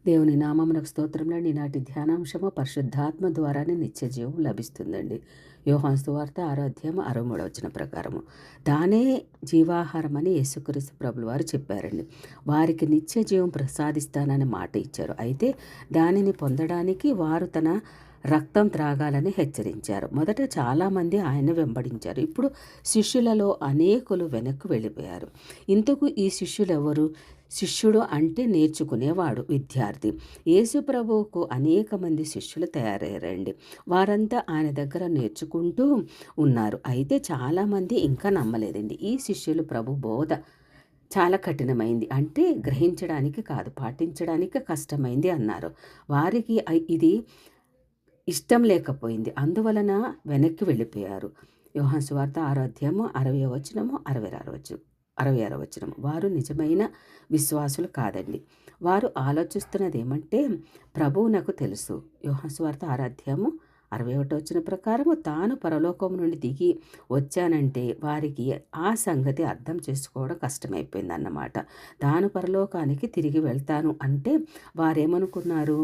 దేవుని నామమునకు స్తోత్రంలో ఈనాటి ధ్యానాంశము పరిశుద్ధాత్మ ద్వారానే నిత్య జీవం లభిస్తుందండి. యోహాను సువార్త 6వ అధ్యాయం 63వ వచనం ప్రకారము దానే జీవాహారం అని యేసుక్రీస్తు ప్రభులు వారు చెప్పారండి. వారికి నిత్య జీవం ప్రసాదిస్తానని మాట ఇచ్చారు. అయితే దానిని పొందడానికి వారు తన రక్తం త్రాగాలని హెచ్చరించారు. మొదట చాలామంది ఆయన వెంబడించారు. ఇప్పుడు శిష్యులలో అనేకులు వెనక్కు వెళ్ళిపోయారు. ఇంతకు ఈ శిష్యులు ఎవరు? శిష్యుడు అంటే నేర్చుకునేవాడు, విద్యార్థి. యేసు ప్రభువుకు అనేక మంది శిష్యులు తయారయ్యారండి. వారంతా ఆయన దగ్గర నేర్చుకుంటూ ఉన్నారు. అయితే చాలామంది ఇంకా నమ్మలేదండి. ఈ శిష్యులు ప్రభు బోధ చాలా కఠినమైంది, అంటే గ్రహించడానికి కాదు పాటించడానికి కష్టమైంది అన్నారు. వారికి ఇది ఇష్టం లేకపోయింది. అందువలన వెనక్కి వెళ్ళిపోయారు. యోహాను సువార్త 6వ అధ్యాయము 60వ వచనము 66వ వచనము. వారు నిజమైన విశ్వాసులు కాదండి. వారు ఆలోచిస్తున్నది ఏమంటే ప్రభువు నాకు తెలుసు. యోహాను సువార్త 6వ అధ్యాయము 61వ వచనం ప్రకారము తాను పరలోకం నుండి దిగి వచ్చానంటే వారికి ఆ సంగతి అర్థం చేసుకోవడం కష్టమైపోయింది అన్నమాట. తాను పరలోకానికి తిరిగి వెళ్తాను అంటే వారేమనుకున్నారు?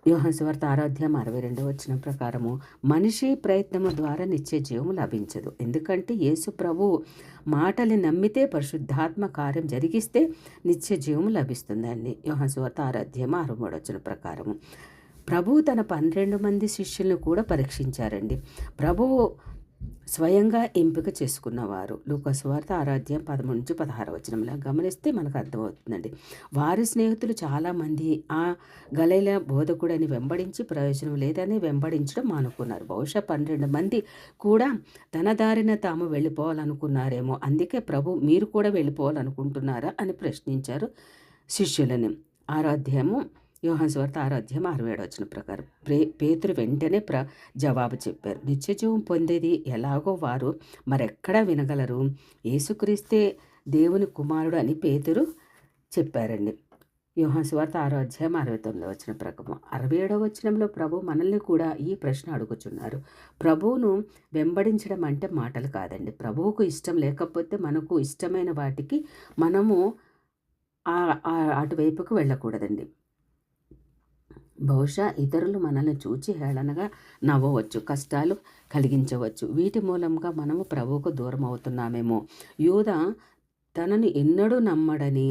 యోహాను సువార్త 6వ అధ్యాయం 62వ వచనం ప్రకారము మనిషి ప్రయత్నము ద్వారా నిత్య జీవము లభించదు. ఎందుకంటే యేసు ప్రభు మాటలు నమ్మితే పరిశుద్ధాత్మ కార్యం జరిగిస్తే నిత్య జీవము లభిస్తుందండి. యోహాను సువార్త 6వ అధ్యాయం 63వ వచనం ప్రకారము ప్రభువు తన 12 మంది శిష్యులను కూడా పరీక్షించారండి. ప్రభువు స్వయంగా ఎంపిక చేసుకున్నవారు. లూకా సువార్త 6వ అధ్యాయం 13-16 వచనంలో గమనిస్తే మనకు అర్థమవుతుందండి. వారి స్నేహితులు చాలామంది ఆ గలిలయ బోధకుడని వెంబడించి ప్రయోజనం లేదని వెంబడించడం మానుకున్నారు. బహుశా 12 మంది కూడా తన దారిన తాము వెళ్ళిపోవాలనుకున్నారేమో. అందుకే ప్రభు మీరు కూడా వెళ్ళిపోవాలనుకుంటున్నారా అని ప్రశ్నించారు శిష్యులని. 6వ అధ్యాయము యోహాను సువార్త 6వ అధ్యాయం 67వ వచనం ప్రకారం పేతురు వెంటనే జవాబు చెప్పారు. నిత్యజీవం పొందేది ఎలాగో వారు మరెక్కడా వినగలరు? యేసుక్రీస్తే దేవుని కుమారుడు అని పేతురు చెప్పారండి. యోహాను సువార్త 6వ అధ్యాయం 69వ వచనం ప్రకారం 67వ వచనంలో ప్రభు మనల్ని కూడా ఈ ప్రశ్న అడుగుచున్నారు. ప్రభువును వెంబడించడం అంటే మాటలు కాదండి. ప్రభువుకు ఇష్టం లేకపోతే మనకు ఇష్టమైన వాటికి మనము అటువైపుకు వెళ్ళకూడదండి. బహుశా ఇతరులు మనల్ని చూచి హేళనగా నవ్వవచ్చు, కష్టాలు కలిగించవచ్చు. వీటి మూలంగా మనము ప్రభువుకు దూరం అవుతున్నామేమో. యూద తనను ఎన్నడూ నమ్మడని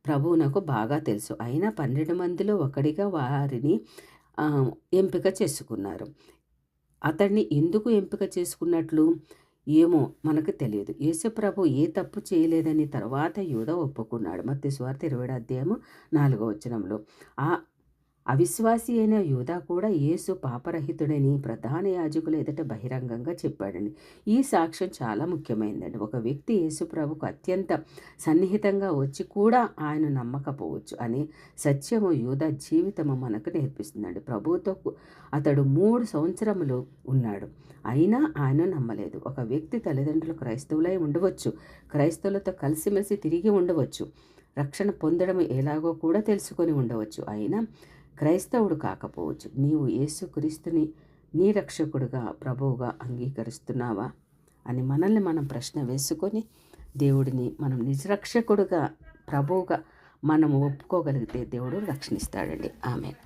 ప్రభువునకు బాగా తెలుసు. అయినా 12 మందిలో ఒకడిగా వారిని ఎంపిక చేసుకున్నారు. అతన్ని ఎందుకు ఎంపిక చేసుకున్నట్లు ఏమో మనకు తెలియదు. యేసు ప్రభు ఏ తప్పు చేయలేదని తర్వాత యూద ఒప్పుకున్నాడు. మత్తయి సువార్త 20వ అధ్యాయము 4వ వచనంలో అవిశ్వాసి అయిన యూదా కూడా యేసు పాపరహితుడని ప్రధాన యాజకులు ఎదుట బహిరంగంగా చెప్పాడండి. ఈ సాక్ష్యం చాలా ముఖ్యమైనదండి. ఒక వ్యక్తి యేసు ప్రభుకు అత్యంత సన్నిహితంగా వచ్చి కూడా ఆయన నమ్మకపోవచ్చు అనే సత్యము యూదా జీవితము మనకు నేర్పిస్తుందండి. ప్రభువుతో అతడు 3 సంవత్సరములు ఉన్నాడు, అయినా ఆయన నమ్మలేదు. ఒక వ్యక్తి తల్లిదండ్రులు క్రైస్తవులై ఉండవచ్చు, క్రైస్తవులతో కలిసిమెలిసి తిరిగి ఉండవచ్చు, రక్షణ పొందడం ఎలాగో కూడా తెలుసుకొని ఉండవచ్చు, అయినా క్రైస్తవుడు కాకపోవచ్చు. నీవు యేసుక్రీస్తుని నీ రక్షకుడుగా ప్రభువుగా అంగీకరిస్తున్నావా అని మనల్ని మనం ప్రశ్న వేసుకొని దేవుడిని మనం నిజరక్షకుడుగా ప్రభువుగా మనం ఒప్పుకోగలిగితే దేవుడు రక్షణిస్తాడండి. ఆమేన్.